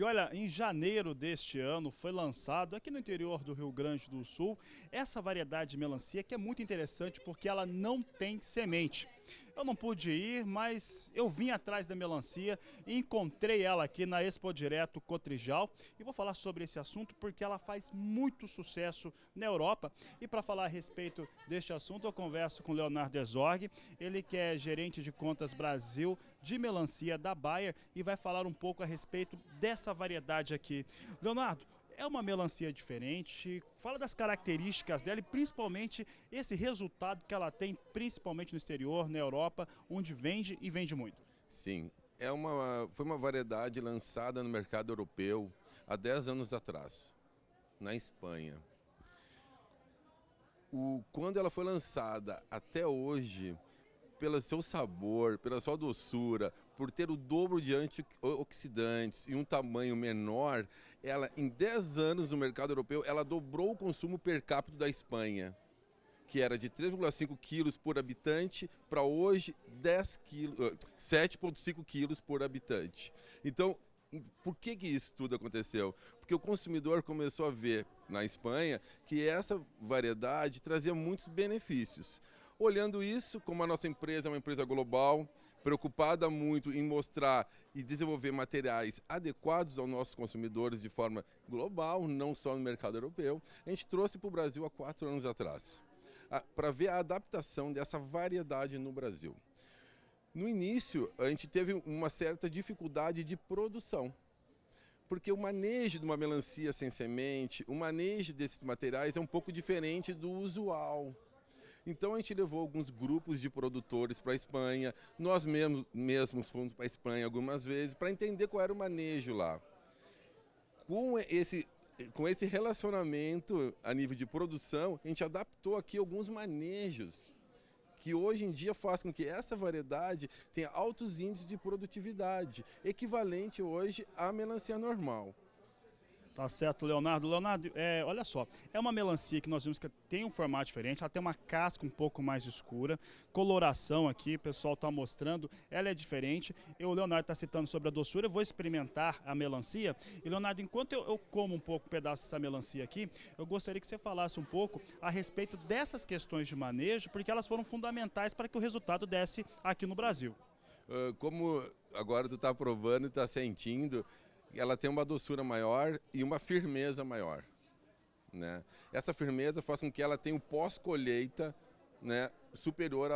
E olha, em janeiro deste ano foi lançado aqui no interior do Rio Grande do Sul essa variedade de melancia que é muito interessante porque ela não tem semente. Eu não pude ir, mas eu vim atrás da melancia e encontrei ela aqui na Expo Direto Cotrijal e vou falar sobre esse assunto porque ela faz muito sucesso na Europa. E para falar a respeito deste assunto eu converso com o Leonardo Esorg, ele que é gerente de contas Brasil de melancia da Bayer e vai falar um pouco a respeito dessa variedade aqui. Leonardo, é uma melancia diferente, fala das características dela e principalmente esse resultado que ela tem, principalmente no exterior, na Europa, onde vende e vende muito. Sim, foi uma variedade lançada no mercado europeu há 10 anos atrás, na Espanha. Quando ela foi lançada até hoje, pelo seu sabor, pela sua doçura, por ter o dobro de antioxidantes e um tamanho menor, ela em 10 anos no mercado europeu, ela dobrou o consumo per capita da Espanha, que era de 3,5 quilos por habitante para hoje 7,5 quilos por habitante. Então, por que isso tudo aconteceu? Porque o consumidor começou a ver na Espanha que essa variedade trazia muitos benefícios. Olhando isso, como a nossa empresa é uma empresa global, preocupada muito em mostrar e desenvolver materiais adequados aos nossos consumidores de forma global, não só no mercado europeu, a gente trouxe para o Brasil há 4 anos atrás, para ver a adaptação dessa variedade no Brasil. No início, a gente teve uma certa dificuldade de produção, porque o manejo de uma melancia sem semente, o manejo desses materiais é um pouco diferente do usual. Então a gente levou alguns grupos de produtores para a Espanha, nós mesmos fomos para a Espanha algumas vezes para entender qual era o manejo lá. Com esse relacionamento a nível de produção, a gente adaptou aqui alguns manejos que hoje em dia faz com que essa variedade tenha altos índices de produtividade, equivalente hoje à melancia normal. Tá certo, Leonardo. Leonardo, olha só, é uma melancia que nós vimos que tem um formato diferente, ela tem uma casca um pouco mais escura, coloração aqui, o pessoal está mostrando, ela é diferente. O Leonardo está citando sobre a doçura, eu vou experimentar a melancia. E Leonardo, enquanto eu como um pouco um pedaço dessa melancia aqui, eu gostaria que você falasse um pouco a respeito dessas questões de manejo, porque elas foram fundamentais para que o resultado desse aqui no Brasil. Como agora tu está provando e está sentindo, ela tem uma doçura maior e uma firmeza maior, né? Essa firmeza faz com que ela tenha um pós-colheita, né, superior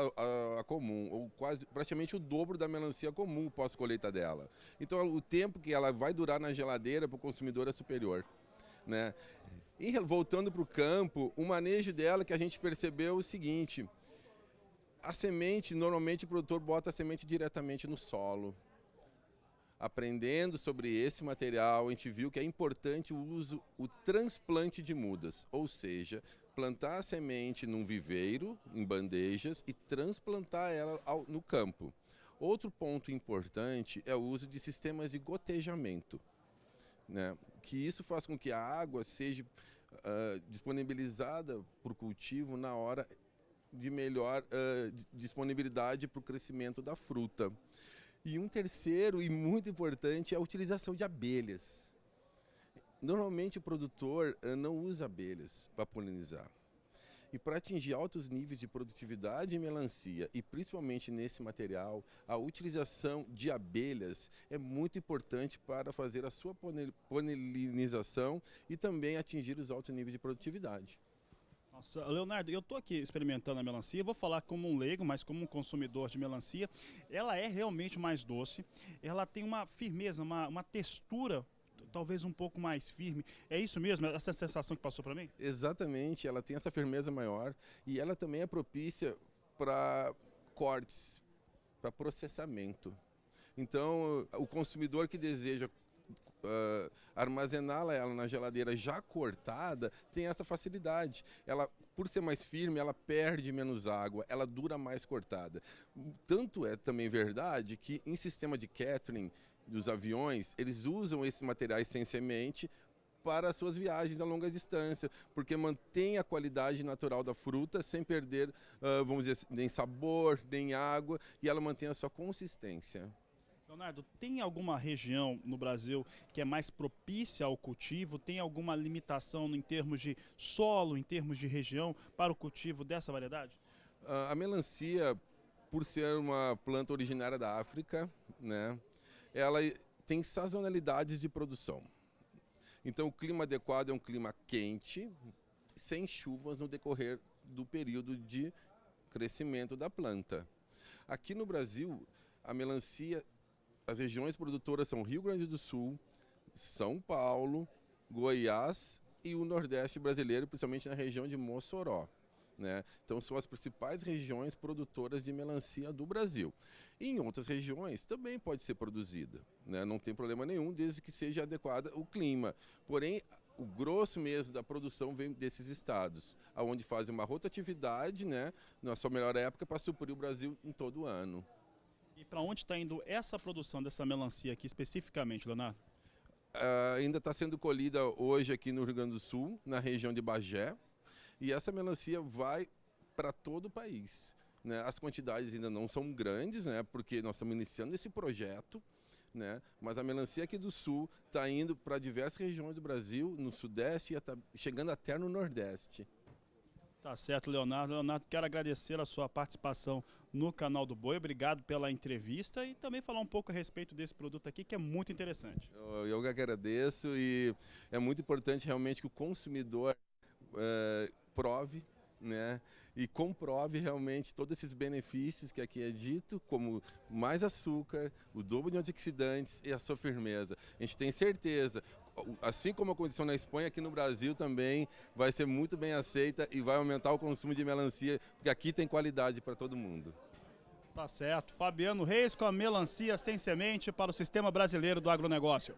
à comum, ou praticamente o dobro da melancia comum pós-colheita dela. Então o tempo que ela vai durar na geladeira para o consumidor é superior, né? E voltando para o campo, o manejo dela que a gente percebeu é o seguinte: a semente, normalmente o produtor bota a semente diretamente no solo. Aprendendo sobre esse material, a gente viu que é importante o transplante de mudas, ou seja, plantar a semente num viveiro, em bandejas, e transplantar ela no campo. Outro ponto importante é o uso de sistemas de gotejamento, né? Que isso faz com que a água seja disponibilizada para o cultivo na hora de melhor disponibilidade para o crescimento da fruta. E um terceiro e muito importante é a utilização de abelhas. Normalmente o produtor não usa abelhas para polinizar. E para atingir altos níveis de produtividade em melancia, e principalmente nesse material, a utilização de abelhas é muito importante para fazer a sua polinização e também atingir os altos níveis de produtividade. Nossa, Leonardo, eu estou aqui experimentando a melancia, vou falar como um leigo, mas como um consumidor de melancia. Ela é realmente mais doce, ela tem uma firmeza, uma textura talvez um pouco mais firme. É isso mesmo, essa sensação que passou para mim? Exatamente, ela tem essa firmeza maior e ela também é propícia para cortes, para processamento. Então, o consumidor que deseja armazená-la ela na geladeira já cortada, tem essa facilidade. Ela, por ser mais firme, ela perde menos água, ela dura mais cortada. Tanto é também verdade que em sistema de catering dos aviões, eles usam esses materiais sem semente para as suas viagens a longa distância, porque mantém a qualidade natural da fruta sem perder, vamos dizer, nem sabor, nem água, e ela mantém a sua consistência. Leonardo, tem alguma região no Brasil que é mais propícia ao cultivo? Tem alguma limitação em termos de solo, em termos de região, para o cultivo dessa variedade? A melancia, por ser uma planta originária da África, né, ela tem sazonalidades de produção. Então, o clima adequado é um clima quente, sem chuvas no decorrer do período de crescimento da planta. Aqui no Brasil, a melancia, as regiões produtoras são Rio Grande do Sul, São Paulo, Goiás e o Nordeste brasileiro, principalmente na região de Mossoró, né? Então são as principais regiões produtoras de melancia do Brasil. E em outras regiões também pode ser produzida, né? Não tem problema nenhum, desde que seja adequada o clima. Porém, o grosso mesmo da produção vem desses estados, onde fazem uma rotatividade, né, na sua melhor época, para suprir o Brasil em todo o ano. E para onde está indo essa produção dessa melancia aqui especificamente, Leonardo? Ainda está sendo colhida hoje aqui no Rio Grande do Sul, na região de Bagé, e essa melancia vai para todo o país, né? As quantidades ainda não são grandes, né, porque nós estamos iniciando esse projeto, né, mas a melancia aqui do Sul está indo para diversas regiões do Brasil, no Sudeste e chegando até no Nordeste. Tá certo, Leonardo. Leonardo, quero agradecer a sua participação no Canal do Boi. Obrigado pela entrevista e também falar um pouco a respeito desse produto aqui, que é muito interessante. Eu que agradeço, e é muito importante realmente que o consumidor prove, né, e comprove realmente todos esses benefícios que aqui é dito, como mais açúcar, o dobro de antioxidantes e a sua firmeza. A gente tem certeza, assim como aconteceu na Espanha, aqui no Brasil também vai ser muito bem aceita e vai aumentar o consumo de melancia, porque aqui tem qualidade para todo mundo. Tá certo. Fabiano Reis com a melancia sem semente para o Sistema Brasileiro do Agronegócio.